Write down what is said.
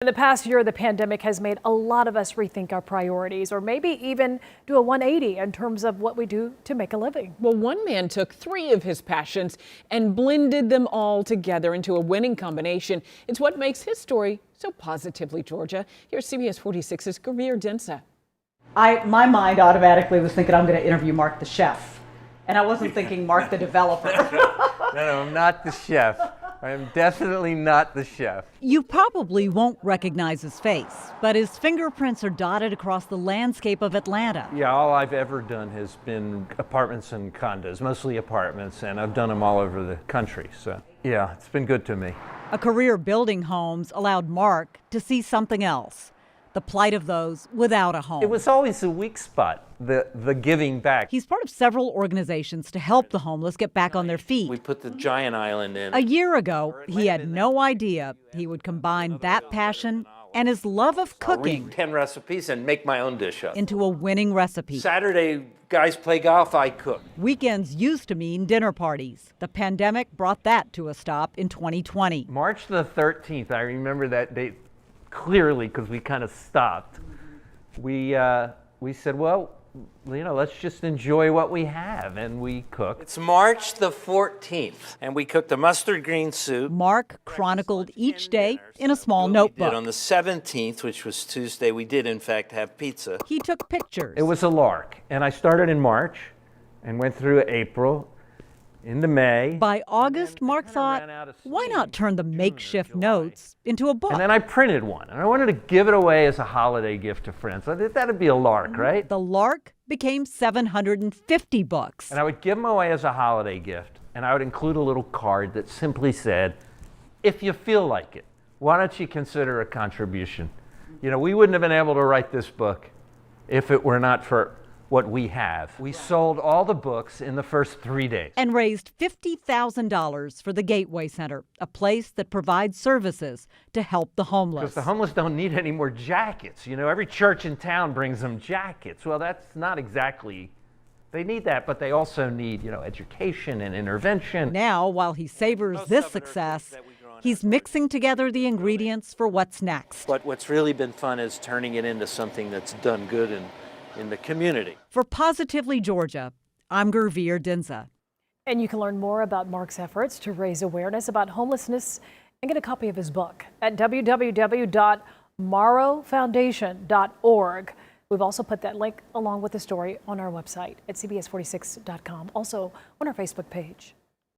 In the past year, the pandemic has made a lot of us rethink our priorities, or maybe even do a 180 in terms of what we do to make a living. Well, one man took three of his passions and blended them all together into a winning combination. It's what makes his story so positively Georgia. Here's CBS 46's Gravir Densa. My mind automatically was thinking I'm going to interview Marc the chef, and I wasn't thinking Marc the developer. No, I'm not the chef. I am definitely not the chef. You probably won't recognize his face, but his fingerprints are dotted across the landscape of Atlanta. Yeah, all I've ever done has been apartments and condos, mostly apartments, and I've done them all over the country. So, yeah, it's been good to me. A career building homes allowed Marc to see something else, the plight of those without a home. It was always a weak spot, the giving back. He's part of several organizations to help the homeless get back on their feet. We put the giant island in. A year ago, he had no idea he would combine that passion and his love of cooking. Read 10 recipes and make my own dish up. Into a winning recipe. Saturday, guys play golf, I cook. Weekends used to mean dinner parties. The pandemic brought that to a stop in 2020. March the 13th, I remember that date clearly because we kind of stopped. We said, well, let's just enjoy what we have, and we cooked. It's March the 14th, and we cooked a mustard green soup. Marc chronicled each day in a small notebook. On the 17th, which was Tuesday, we did in fact have pizza. He took pictures. It was a lark, and I started in March and went through April into May. By August, Marc thought, why not turn the makeshift notes into a book? And then I printed one, and I wanted to give it away as a holiday gift to friends. I thought that'd be a lark, right? The lark became 750 books. And I would give them away as a holiday gift, and I would include a little card that simply said, if you feel like it, why don't you consider a contribution? We wouldn't have been able to write this book if it were not for what we have. We sold all the books in the first 3 days. And raised $50,000 for the Gateway Center, a place that provides services to help the homeless. Because the homeless don't need any more jackets. Every church in town brings them jackets. Well, that's not exactly, they need that, but they also need, education and intervention. Now, while he savors this success, he's mixing together the ingredients for what's next. But what's really been fun is turning it into something that's done good in the community. For Positively Georgia, I'm Gravir Densa. And you can learn more about Marc's efforts to raise awareness about homelessness and get a copy of his book at www.morrowfoundation.org. We've also put that link along with the story on our website at CBS46.com, also on our Facebook page.